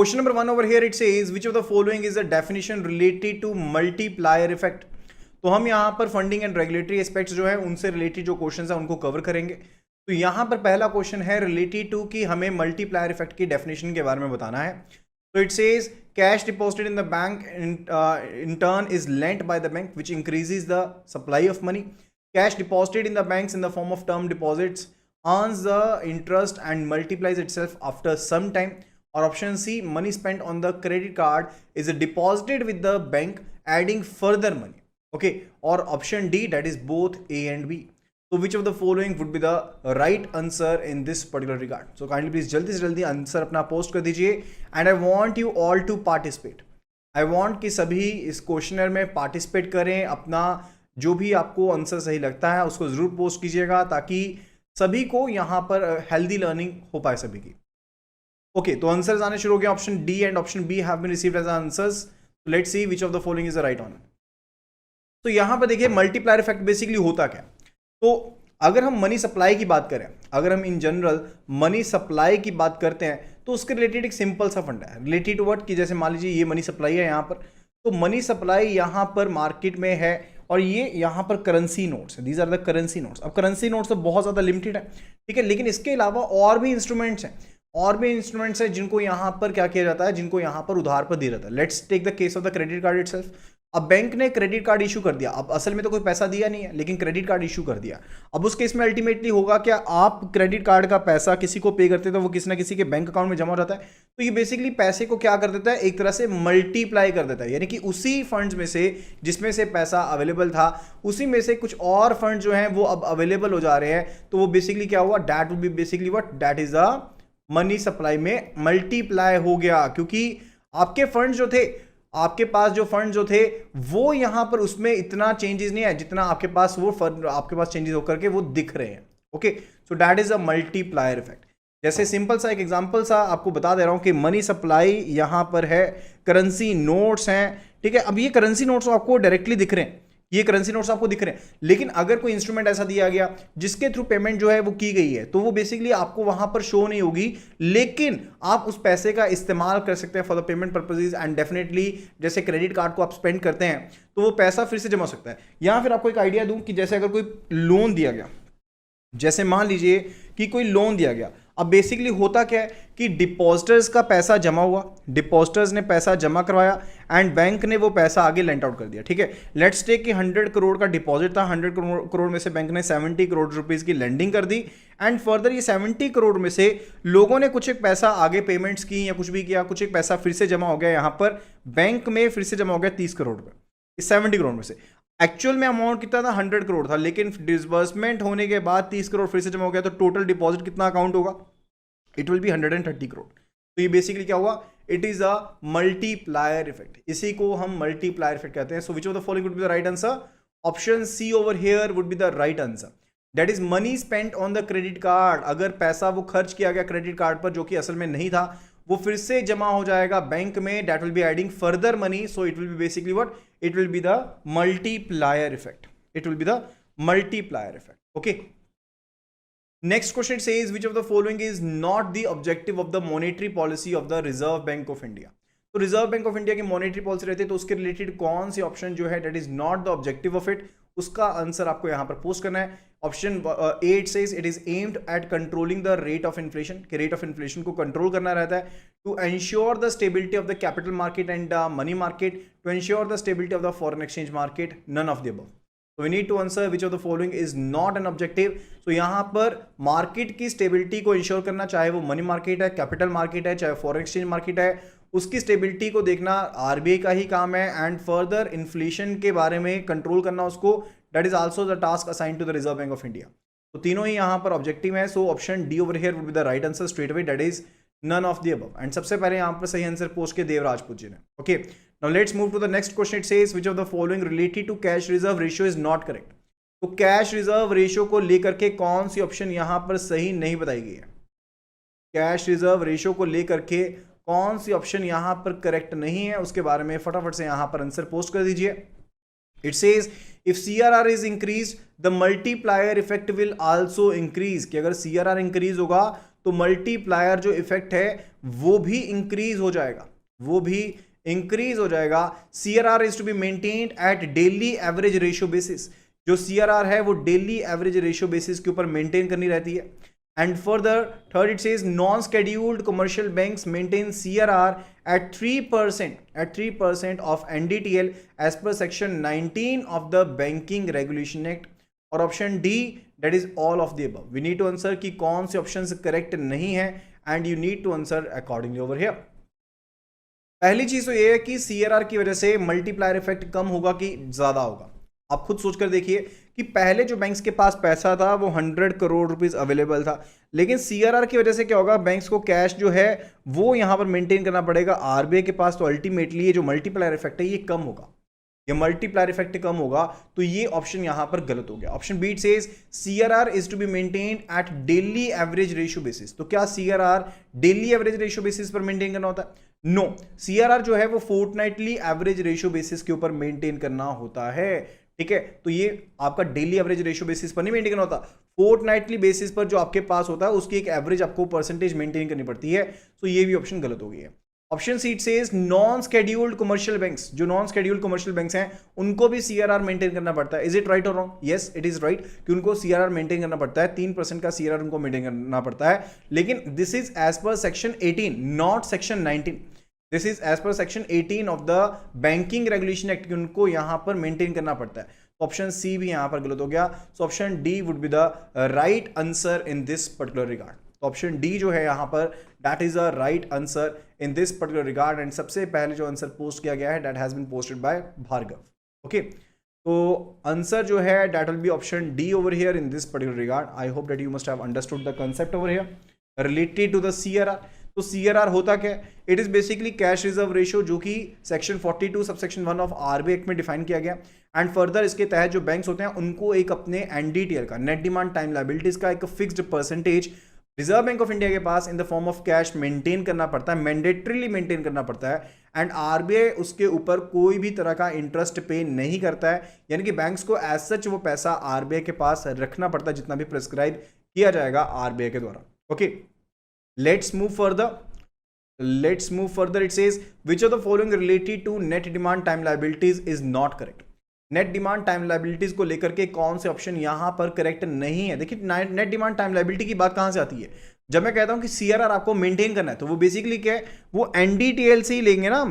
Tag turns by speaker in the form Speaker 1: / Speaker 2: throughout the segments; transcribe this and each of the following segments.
Speaker 1: Question number 1 over here it says which of the following is a definition related to multiplier effect। तो हम यहाँ पर funding and regulatory aspects जो है उनसे रिलेटेड जो क्वेश्चंस है उनको कवर करेंगे। तो यहाँ पर पहला क्वेश्चन है रिलेटेड टू कि हमें मल्टीप्लायर इफेक्ट की डेफिनेशन के बारे में बताना है। तो it says cash deposited in the bank in turn is lent by the bank which increases the supply of money. Cash deposited in the banks in the form of term deposits earns the interest and multiplies itself after some time। Or option C, money spent on the credit card is deposited with the bank adding further money। Okay, or option D, that is both A and B। So which of the following would be the right answer in this particular regard? So kindly please जल्दी से जल्दी answer अपना post कर दीजिए and I want you all to participate। I want कि सभी इस questionnaire में पार्टिसिपेट करें, अपना जो भी आपको आंसर सही लगता है उसको जरूर पोस्ट कीजिएगा ताकि सभी को यहां पर हेल्दी लर्निंग हो पाए सभी की। ओके, तो आंसर्स आने शुरू हो गए। Option D and option B have been received as answers. Let's see which of the following is the right one. तो यहां पर देखिए मल्टीप्लायर इफेक्ट बेसिकली होता क्या। तो अगर हम मनी सप्लाई की बात करें, अगर हम इन जनरल मनी सप्लाई की बात करते हैं तो उसके रिलेटेड एक सिंपल सा फंडा है रिलेटेड टू व्हाट कि जैसे मान लीजिए ये मनी सप्लाई है यहाँ पर, तो मनी सप्लाई यहाँ पर मार्केट में है और ये यहाँ पर करेंसी नोट्स है। These are the currency notes. अब करेंसी नोट्स तो बहुत ज़्यादा लिमिटेड है, ठीक है, लेकिन इसके अलावा और भी इंस्ट्रूमेंट्स हैं जिनको यहाँ पर क्या किया जाता है, जिनको यहाँ पर उधार पर दिया जाता है। Let's take the case of the credit card itself. अब बैंक ने क्रेडिट कार्ड इशू कर दिया, अब असल में तो कोई पैसा दिया नहीं है लेकिन क्रेडिट कार्ड इशू कर दिया। अब उस केस में अल्टीमेटली होगा क्या, आप क्रेडिट कार्ड का पैसा किसी को पे करते हैं तो वो किसी ना किसी के बैंक अकाउंट में जमा हो जाता है। तो ये बेसिकली पैसे को क्या कर देता है, एक तरह से मल्टीप्लाई कर देता है, यानी कि उसी फंड्स में से जिसमें से पैसा अवेलेबल था उसी में से कुछ और फंड जो हैं वो अब अवेलेबल हो जा रहे हैं। तो वो बेसिकली क्या हुआ, that will B basically what, that is a money supply में मल्टीप्लाई हो गया, क्योंकि आपके फंड जो थे, आपके पास जो फंड जो थे वो यहां पर उसमें इतना चेंजेस नहीं है जितना आपके पास वो फंड आपके पास चेंजेस होकर के वो दिख रहे हैं। Okay, so that is a multiplier effect. जैसे सिंपल सा एक एग्जांपल सा आपको बता दे रहा हूं कि मनी सप्लाई यहां पर है, करेंसी नोट्स हैं, ठीक है। अब ये करेंसी नोट्स आपको डायरेक्टली दिख रहे हैं, ये करेंसी नोट्स आपको दिख रहे हैं, लेकिन अगर कोई इंस्ट्रूमेंट ऐसा दिया गया जिसके थ्रू पेमेंट जो है वो की गई है तो वो बेसिकली आपको वहां पर शो नहीं होगी, लेकिन आप उस पैसे का इस्तेमाल कर सकते हैं for the payment purposes and definitely जैसे क्रेडिट कार्ड को आप स्पेंड करते हैं तो वो पैसा फिर से जमा हो सकता है। यहां फिर आपको एक आइडिया दूं कि जैसे अगर कोई लोन दिया गया, जैसे मान लीजिए कि कोई लोन दिया गया, अब बेसिकली होता क्या है कि डिपॉजिटर्स का पैसा जमा हुआ, डिपॉजिटर्स ने पैसा जमा करवाया एंड बैंक ने वो पैसा आगे लेंट आउट कर दिया, ठीक है। लेट्स टेक कि 100 करोड़ का डिपॉजिट था, 100 करोड़ में से बैंक ने 70 करोड़ रुपीस की लेंडिंग कर दी एंड फर्दर ये 70 करोड़ में से लोगों ने कुछ एक पैसा आगे पेमेंट्स की या कुछ भी किया, कुछ एक पैसा फिर से जमा हो गया, यहाँ पर बैंक में फिर से जमा हो गया 30 करोड़ रुपए इस 70 करोड़ में से। एक्चुअल में अमाउंट कितना था, 100 करोड़ था, लेकिन डिसबर्समेंट होने के बाद 30 करोड़ फिर से जमा हो गया, तो टोटल डिपॉजिट कितना अकाउंट होगा, इट विल बी 130 करोड़। तो ये बेसिकली क्या हुआ, it is a multiplier effect, इसी को हम मल्टीप्लायर इफेक्ट कहते हैं। So which of the following would be the right answer, option C over here would be the right answer, that is money spent on the credit card. अगर पैसा वो खर्च किया गया क्रेडिट कार्ड पर जो कि असल में नहीं था, वो फिर से जमा हो जाएगा बैंक में, that will be adding further money, so it will B basically what, it will be the multiplier effect, it will be the multiplier effect। okay, next question says which of the following is not the objective of the monetary policy of the Reserve Bank of India। तो reserve bank of India की monetary policy रहती है, तो उसके related कौन सी option जो है that is not the objective of it, उसका आंसर आपको यहां पर पोस्ट करना है। Option A it says it is aimed at controlling the rate of inflation, के रेट ऑफ इन्फ्लेशन को कंट्रोल करना रहता है, to ensure the stability of the capital market and money market, to ensure the stability of the foreign exchange market, none of the above. So we need to answer which of the following is not an objective। so यहाँ पर market की stability को ensure करना, चाहे वो money market है, capital market है, चाहे फॉरेन एक्सचेंज मार्केट है, उसकी स्टेबिलिटी को देखना आरबीआई का ही काम है एंड फर्दर इन्फ्लेशन के बारे में कंट्रोल करना उसको, that is also the task assign to the Reserve bank of India. तो तीनों ही यहाँ पर ऑब्जेक्टिव है, so option D over here would be the right answer straight away, that is none of the above। And सबसे पहले यहाँ पर सही आंसर पोस्ट के देवराजपूत जी ने। Okay, now let's move to the next question. It says which of the following related to cash reserve ratio is not correct. तो cash reserve ratio को लेकर के कौन सी ऑप्शन यहां पर सही नहीं बताई गई है, कैश रिजर्व रेशियो को लेकर के कौन सी ऑप्शन यहां पर करेक्ट नहीं है, उसके बारे में फटाफट से यहां पर आंसर पोस्ट कर दीजिए। It says if CRR is increase the multiplier effect will also increase, कि अगर CRR इंक्रीज होगा तो मल्टीप्लायर जो इफेक्ट है वो भी इंक्रीज हो जाएगा, वो भी इंक्रीज हो जाएगा। CRR is to be maintained at daily average ratio basis, जो CRR है वो डेली एवरेज रेशियो बेसिस के ऊपर मेंटेन करनी रहती है। And further third it says non scheduled commercial banks maintain CRR at 3% of NDTL as per section 19 of the Banking Regulation Act। और option D that is all of the above। we need to answer कि कौन से option correct नहीं है and you need to answer accordingly over here। पहली चीज तो ये है कि CRR की वजह से मल्टीप्लायर इफेक्ट कम होगा कि ज्यादा होगा। आप खुद सोचकर देखिए कि पहले जो बैंक्स के पास पैसा था वो 100 करोड़ रुपीस अवेलेबल था, लेकिन CRR की वजह से क्या होगा, बैंक्स को कैश जो है वो यहां पर मेंटेन करना पड़ेगा RBI के पास, तो अल्टीमेटली ये जो मल्टीप्लायर इफेक्ट है ये कम होगा, ये मल्टीप्लायर इफेक्ट कम होगा, तो ये ऑप्शन यहां पर गलत हो गया। Option B says CRR is to be maintained at daily average ratio basis. तो क्या CRR daily average ratio basis पर मेंटेन करना होता है? नो, CRR जो है वो फोर्टनाइटली एवरेज रेशियो बेसिस के ऊपर मेंटेन करना होता है, ठीक है। तो ये आपका डेली एवरेज रेशियो बेसिस पर नहीं मेंटेन करना होता, फोर्टनाइटली बेसिस पर जो आपके पास होता है उसकी एक एवरेज आपको परसेंटेज मेंटेन करनी पड़ती है, तो ये भी ऑप्शन गलत हो गई है। Option she says non scheduled commercial banks, जो नॉन स्केड्यूल्ड कमर्शियल बैंक्स हैं उनको भी CRR मेंटेन करना पड़ता है। इज इट राइट और wrong? Yes it is right कि उनको CRR मेंटेन करना पड़ता है, 3% का CRR उनको मेंटेन करना पड़ता है, लेकिन this is as per section 18 not section 19। This is as per section 18 of the banking regulation act कि उनको यहां पर मेंटेन करना पड़ता है। ऑप्शन सी भी यहां पर गलत हो गया, so option D would be the right answer in this particular regard. तो ऑप्शन डी जो है यहां पर that is a right answer in this particular regard, and सबसे पहले जो आंसर पोस्ट किया गया है that has been posted by Bhargav. Okay, तो आंसर जो है that will be option D over here in this particular regard. I hope that you must have understood the concept over here related to the CRR। तो CRR होता क्या है? It is basically cash reserve ratio, जो कि section 42 subsection 1 of RBI act में define किया गया। And further इसके तहत जो बैंक्स होते हैं उनको एक अपने NDTL का नेट डिमांड टाइम लायबिलिटीज का एक fixed percentage reserve bank of India के पास in the form of cash maintain करना पड़ता है, मैंडेटरीली मेंटेन करना पड़ता है, एंड RBI उसके ऊपर कोई भी तरह का इंटरेस्ट पे नहीं करता है, यानी कि बैंक्स को एज सच वो पैसा RBI के पास रखना पड़ता है जितना भी प्रिस्क्राइब किया जाएगा RBI के द्वारा। Okay, let's move further। It says which of the following related to net demand time liabilities is not correct। Net demand time liabilities को लेकर के कौन से ऑप्शन यहां पर करेक्ट नहीं है? देखिए नेट डिमांड टाइम लायबिलिटी की बात कहां से आती है? जब मैं कहता हूं कि CRR आपको मेंटेन करना है तो वो बेसिकली क्या है, वो NDTL से ही लेंगे ना,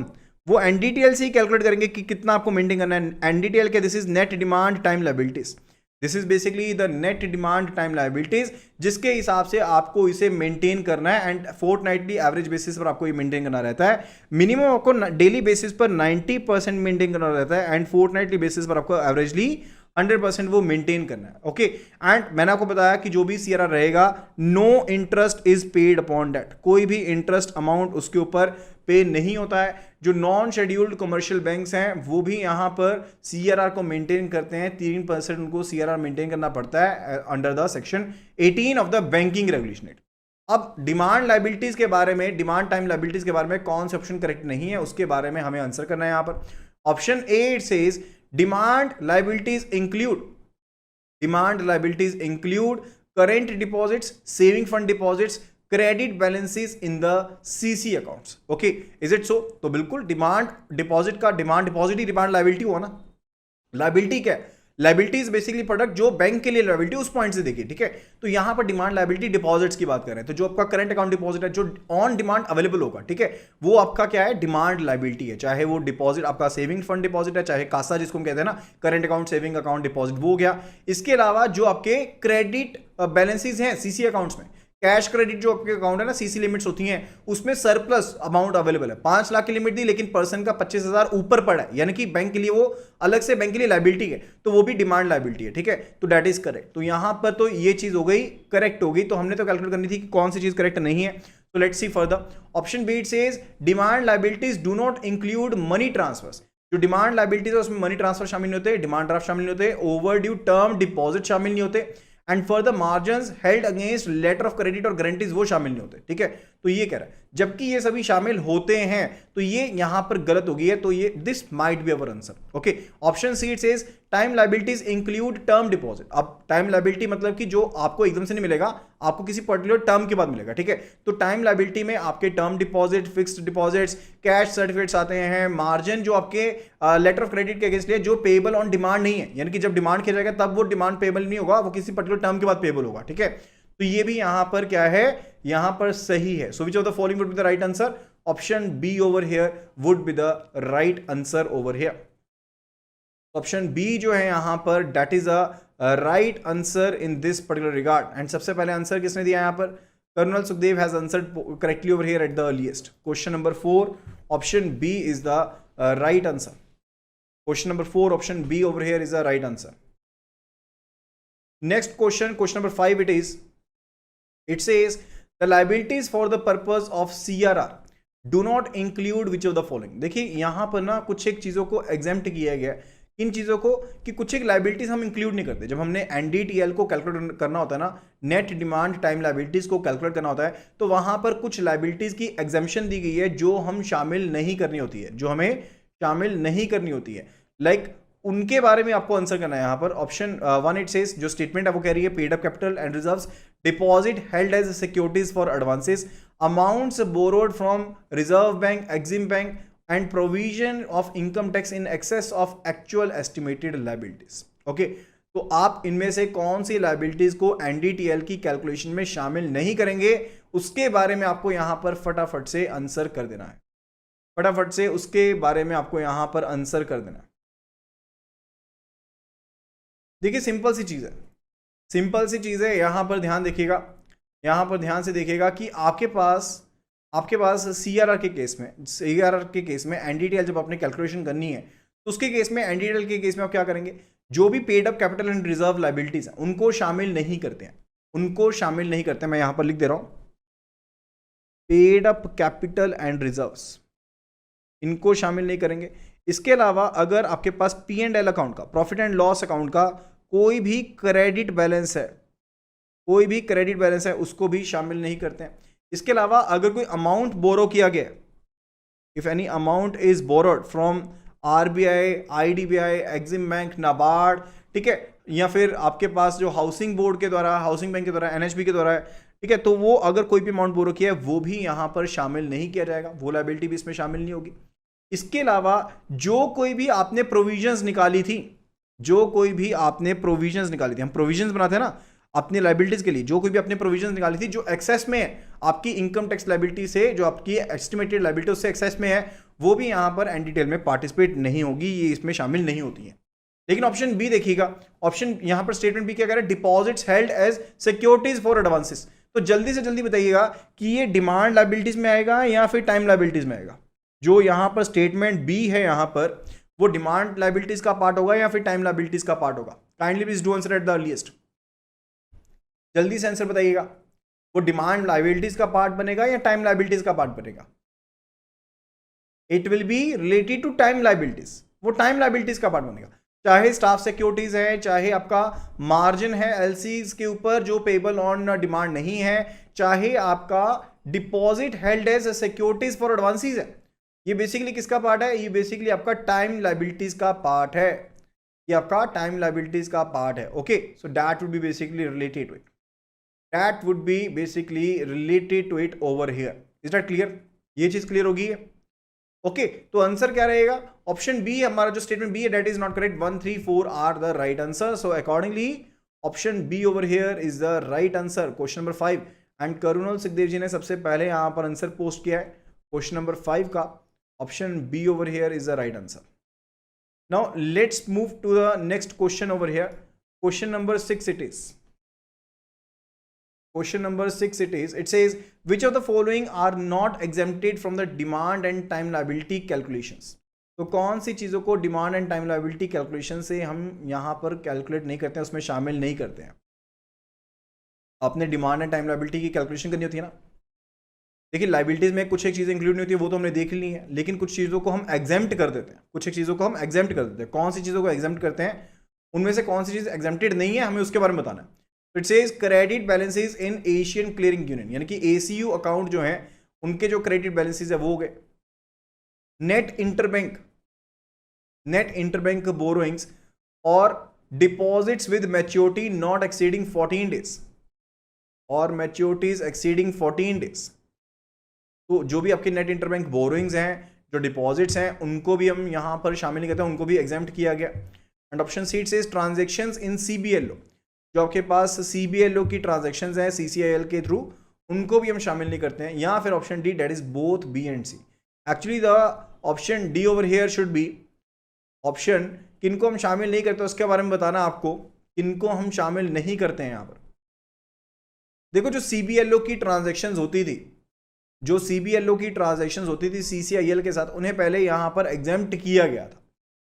Speaker 1: वो NDTL से ही कैलकुलेट करेंगे कि कितना आपको मेंटेन करना है। NDTL के this is net demand time liabilities, this is basically the net demand time liabilities, जिसके हिसाब से आपको इसे मेंटेन करना है, एंड फोर्टनाइटली एवरेज बेसिस पर आपको ये मेंटेन करना रहता है। मिनिमम आपको डेली बेसिस पर 90% मेंटेन करना रहता है, एंड फोर्टनाइटली बेसिस पर आपको एवरेजली 100% वो मेंटेन करना है। ओके, एंड मैंने आपको बताया कि जो भी CRR रहेगा no interest is paid upon that, कोई भी इंटरेस्ट अमाउंट उसके ऊपर पे नहीं होता है। जो नॉन शेड्यूल्ड कमर्शियल बैंक्स हैं वो भी यहां पर CRR को मेंटेन करते हैं, 3% उनको CRR मेंटेन करना पड़ता है under the section 18 of the banking regulation act. अब डिमांड लायबिलिटीज के बारे में, डिमांड टाइम लायबिलिटीज के बारे में कौन से ऑप्शन करेक्ट नहीं है उसके बारे में हमें आंसर करना है यहां पर। Option A says demand liabilities include current deposits, saving fund deposits, credit balances in the CC accounts. Okay, is it so? तो बिल्कुल डिमांड डिपॉजिट का डिमांड डिपॉजिट ही डिमांड लायबिलिटी हुआ ना। लायबिलिटी क्या है? लायबिलिटी इज बेसिकली प्रोडक्ट जो bank के लिए लायबिलिटी, उस पॉइंट से देखिए, ठीक है। तो यहां पर डिमांड लायबिलिटी डिपॉजिट्स की बात कर रहे हैं, तो जो आपका करंट अकाउंट डिपॉजिट है जो ऑन डिमांड अवेलेबल होगा, ठीक है, वो आपका क्या है? डिमांड लायबिलिटी है। चाहे वो डिपॉजिट आपका सेविंग फंड डिपॉजिट है, चाहे कासा जिसको हम कहते हैं ना, current account saving account deposit, वो हो गया। इसके अलावा जो आपके क्रेडिट बैलेंसेस हैं CC अकाउंट्स में, कैश क्रेडिट जो आपके अकाउंट है ना, CC लिमिट्स होती हैं, उसमें सरप्लस अमाउंट अवेलेबल है। 5 लाख की लिमिट दी लेकिन पर्सन का 25,000 ऊपर पड़ा है, यानी कि बैंक के लिए वो अलग से बैंक के लिए लायबिलिटी है, तो वो भी डिमांड लायबिलिटी है, ठीक है। तो दैट इज करेक्ट। तो यहां पर तो ये चीज हो गई, करेक्ट हो गई। तो हमने तो कैलकुलेट करनी थी कि कौन सी चीज करेक्ट नहीं है। तो let's see further. Option B says demand liabilities do not include money transfers. जो डिमांड लायबिलिटीज है उसमें मनी ट्रांसफर शामिल नहीं होते, डिमांड ड्राफ्ट शामिल नहीं होते, ओवर ड्यू टर्म डिपॉजिट शामिल नहीं होते, and further margins held against letter of credit और गारंटीज वो शामिल नहीं होते, ठीक है। तो ये कह रहा है जबकि ये सभी शामिल होते हैं, तो ये यहां पर गलत हो गई है। तो ये this might be our answer. Okay, option C it says time liabilities include term deposit. अब टाइम लायबिलिटी मतलब कि जो आपको एकदम से नहीं मिलेगा, आपको किसी पर्टिकुलर टर्म के बाद मिलेगा, ठीक है। तो टाइम लायबिलिटी में आपके term deposit, fixed deposits, cash certificates आते हैं, मार्जिन जो आपके लेटर ऑफ क्रेडिट के अगेंस्ट है जो पेबल ऑन डिमांड नहीं है, यानी कि जब डिमांड किया जाएगा तब वो डिमांड पेबल नहीं होगा, वो किसी पर्टिकुलर टर्म के बाद पेबल होगा, ठीक है। तो ये भी यहां पर क्या है, यहां पर सही है। So which of the following would be the right answer? Option B over here would be the right answer over here. Option B जो है यहां पर that is a right answer in this particular regard. And सबसे पहले answer किसने दिया यहां पर? Colonel Sukhdev has answered correctly over here at the earliest. Question number 4 option B is the right answer. Question number 4 option B over here is the right answer. Next question, question number 5 it says the liabilities for the purpose of CRR do not include which of the following। देखिए यहां पर ना कुछ एक चीजों को exempt किया गया, इन चीजों को कि कुछ एक लाइबिलिटीज हम इंक्लूड नहीं करते। जब हमने NDTL को कैलकुलेट करना होता है ना, नेट डिमांड टाइम लाइबिलिटीज को कैलकुलेट करना होता है, तो वहां पर कुछ लाइबिलिटीज की एग्जेम्पशन दी गई है जो हम शामिल नहीं करनी होती है, जो हमें शामिल नहीं करनी होती है। लाइक उनके बारे में आपको आंसर करना है यहां पर। ऑप्शन 1 इट सेज, जो स्टेटमेंट है वो कह रही है paid up capital and reserves, deposit held as securities for advances, amounts borrowed from Reserve Bank, Exim Bank and provision of income tax in excess of actual estimated liabilities. Okay, तो आप इनमें से कौन सी लायबिलिटीज को NDTL की calculation में शामिल नहीं करेंगे, उसके बारे में आपको यहां पर फटाफट से आंसर कर देना है। फटाफट से उसके बारे में आपको यहां पर आंसर कर देना है। देखिए सिंपल सी चीज़ है, सिंपल सी चीज़ है। यहाँ पर ध्यान देखिएगा, यहाँ पर ध्यान से देखिएगा कि आपके पास CRR के केस में NDTL जब आपने कैलकुलेशन करनी है तो उसके केस में, NDTL के केस में आप क्या करेंगे, जो भी paid up capital and reserve liabilities हैं उनको शामिल नहीं करते हैं, उनको शामिल नहीं करते। मैं यहाँ पर लिख दे रहा हूँ paid up capital and reserves, इनको शामिल नहीं करेंगे। इसके अलावा अगर आपके पास P&L अकाउंट का, प्रॉफिट एंड लॉस अकाउंट का कोई भी क्रेडिट बैलेंस है, कोई भी क्रेडिट बैलेंस है, उसको भी शामिल नहीं करते हैं। इसके अलावा अगर कोई अमाउंट बोरो किया गया, if any amount is borrowed from RBI, IDBI, EXIM bank, NABARD, ठीक है, या फिर आपके पास जो हाउसिंग बोर्ड के द्वारा, हाउसिंग बैंक के द्वारा, NHB के द्वारा है, ठीक है, तो वो अगर कोई भी अमाउंट बोरो किया है वो भी यहां पर शामिल नहीं किया जाएगा, वो लायबिलिटी भी इसमें शामिल नहीं होगी। इसके अलावा जो कोई भी आपने प्रोविजंस निकाली थी, जो कोई भी आपने प्रोविजंस निकाली थी, हम प्रोविजंस बनाते हैं ना अपनी लायबिलिटीज के लिए, जो कोई भी आपने प्रोविजंस निकाली थी जो एक्सेस में है आपकी इनकम टैक्स लायबिलिटी से, जो आपकी एस्टिमेटेड लायबिलिटी उससे एक्सेस में है, वो भी यहां पर NDTL में पार्टिसिपेट नहीं होगी, ये इसमें शामिल नहीं होती है। लेकिन ऑप्शन बी देखिएगा, ऑप्शन यहां पर स्टेटमेंट बी क्या कह रहा है, deposits held as securities for advances. तो जल्दी से जल्दी बताइएगा कि ये डिमांड लायबिलिटीज में आएगा या फिर टाइम लायबिलिटीज में आएगा। जो यहां पर स्टेटमेंट बी है यहां पर, वो डिमांड लायबिलिटीज का पार्ट होगा या फिर टाइम लायबिलिटीज का पार्ट होगा? Kindly please do answer eight the earliest. जल्दी से आंसर बताइएगा, वो डिमांड लायबिलिटीज का पार्ट बनेगा या टाइम लायबिलिटीज का पार्ट बनेगा? It will be related to time liabilities, वो टाइम लायबिलिटीज का पार्ट बनेगा। चाहे स्टाफ सिक्योरिटीज है, चाहे आपका मार्जिन है LCs के ऊपर जो पेबल ऑन डिमांड नहीं है, चाहे आपका deposit held as securities for advances है, ये बेसिकली किसका पार्ट है? ये बेसिकली आपका टाइम लायबिलिटीज का पार्ट है, ये आपका टाइम लायबिलिटीज का पार्ट है। Okay, so that would be basically related to it, that would be basically related to it over here. Is that clear? ये चीज क्लियर होगी है? ओके, तो आंसर क्या रहेगा? ऑप्शन बी, हमारा जो स्टेटमेंट बी है that is not correct. 1, 3, 4 are the right answer. So accordingly option B over here is the right answer. Question number 5, and colonel Sukhdev ji ने सबसे पहले यहां पर आंसर पोस्ट किया है क्वेश्चन नंबर 5 का। Option B over here is the right answer. Now let's move to the next question over here. Question number 6 it is. Question number 6 it is. It says which of the following are not exempted from the demand and time liability calculations. तो कौन सी चीज़ों को demand and time liability calculation से हम यहाँ पर calculate नहीं करते हैं, उसमें शामिल नहीं करते हैं? आपने डिमांड एंड टाइम लायबिलिटी की कैलकुलेशन करनी होती है ना। देखिए लायबिलिटीज में कुछ एक चीज़ें इंक्लूड नहीं होती है, वो तो हमने देख ली है, लेकिन कुछ चीज़ों को हम एग्जेम्प्ट कर देते हैं, कुछ एक चीज़ों को हम एग्जेम्प्ट कर देते हैं। कौन सी चीज़ों को एग्जेम्प्ट करते हैं, उनमें से कौन सी चीज़ एग्जेम्प्टेड नहीं है, हमें उसके बारे में बताना है। It says credit balances in Asian clearing union, यानी कि ACU अकाउंट जो है उनके जो क्रेडिट बैलेंसेज है वो हो गए। नेट इंटरबैंक बोरोइंग्स और deposits with maturity not exceeding 14 days, और मैच्योरिटीज एक्सीडिंग 14 डेज। तो जो भी आपके नेट इंटरबैंक बोरोइंग्स हैं, जो डिपॉजिट्स हैं, उनको भी हम यहाँ पर शामिल नहीं करते हैं, उनको भी एग्जेम्प्ट किया गया। एंड ऑप्शन सी से ट्रांजेक्शन्स इन CBLO, जो आपके पास CBLO की ट्रांजेक्शन्स हैं CCIL के थ्रू, उनको भी हम शामिल नहीं करते हैं। या फिर option D, that is both B and C. Actually the option D over here should be option, किनको हम शामिल नहीं करते उसके बारे में बताना आपको, किनको हम शामिल नहीं करते हैं यहाँ पर। देखो जो CBLO की ट्रांजेक्शन्स होती थी, जो CBLO की ट्रांजेक्शन्स होती थी CCIL के साथ, उन्हें पहले यहाँ पर एग्जेम्प्ट किया गया था,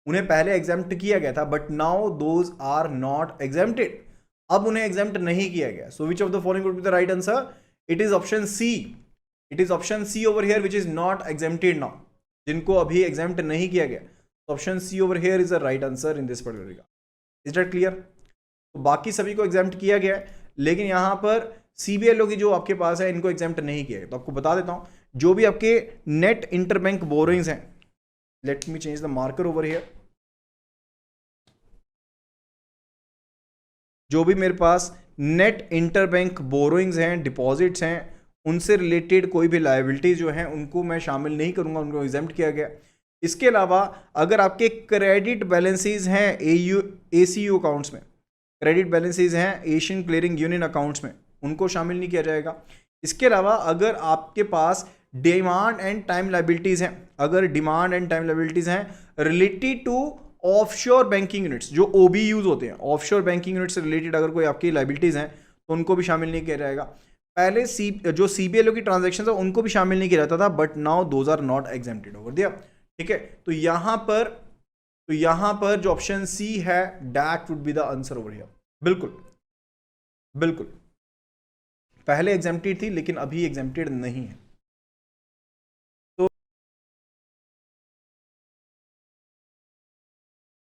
Speaker 1: उन्हें पहले एग्जेम्प्ट किया गया था, but now those are not exempted. अब उन्हें एग्जेम्प्ट नहीं किया गया। So which of the following would be the right answer? It is option C. It is option C over here which is not exempted now, जिनको अभी exempt नहीं किया गया। Option C over here is the right answer in this particular. Is that clear? तो बाकी सभी को exempt किया गया है, लेकिन यहाँ पर CBLO की जो आपके पास है, इनको एग्जेम्प्ट नहीं किया गया। तो आपको बता देता हूं, जो भी आपके नेट इंटरबैंक बोरोइंग्स हैं, let me change the marker over here. जो भी मेरे पास नेट इंटरबैंक बोरोइंग्स हैं, डिपॉजिट्स हैं, उनसे रिलेटेड कोई भी लायबिलिटीज जो हैं, उनको मैं शामिल नहीं करूंगा, उनको एग्जेम्प्ट किया गया। इसके अलावा अगर आपके क्रेडिट बैलेंसेज हैं ACU अकाउंट्स में, क्रेडिट बैलेंसेज हैं एशियन क्लियरिंग यूनियन अकाउंट्स में, उनको शामिल नहीं किया जाएगा। इसके अलावा अगर आपके पास डिमांड एंड टाइम लायबिलिटीज हैं, अगर डिमांड एंड टाइम लायबिलिटीज हैं related to offshore banking units, जो OBUs होते हैं, ऑफशोर बैंकिंग यूनिट से रिलेटेड अगर कोई आपकी लायबिलिटीज हैं, तो उनको भी शामिल नहीं किया जाएगा। पहले जो CBLO की ट्रांजेक्शन है उनको भी शामिल नहीं किया जाता था, but now those are not exempted over there. ठीक है, तो यहाँ पर जो ऑप्शन सी है, that would be the answer over here. बिल्कुल बिल्कुल, पहले एग्जेम्प्टेड थी लेकिन अभी एग्जेम्प्टेड नहीं है।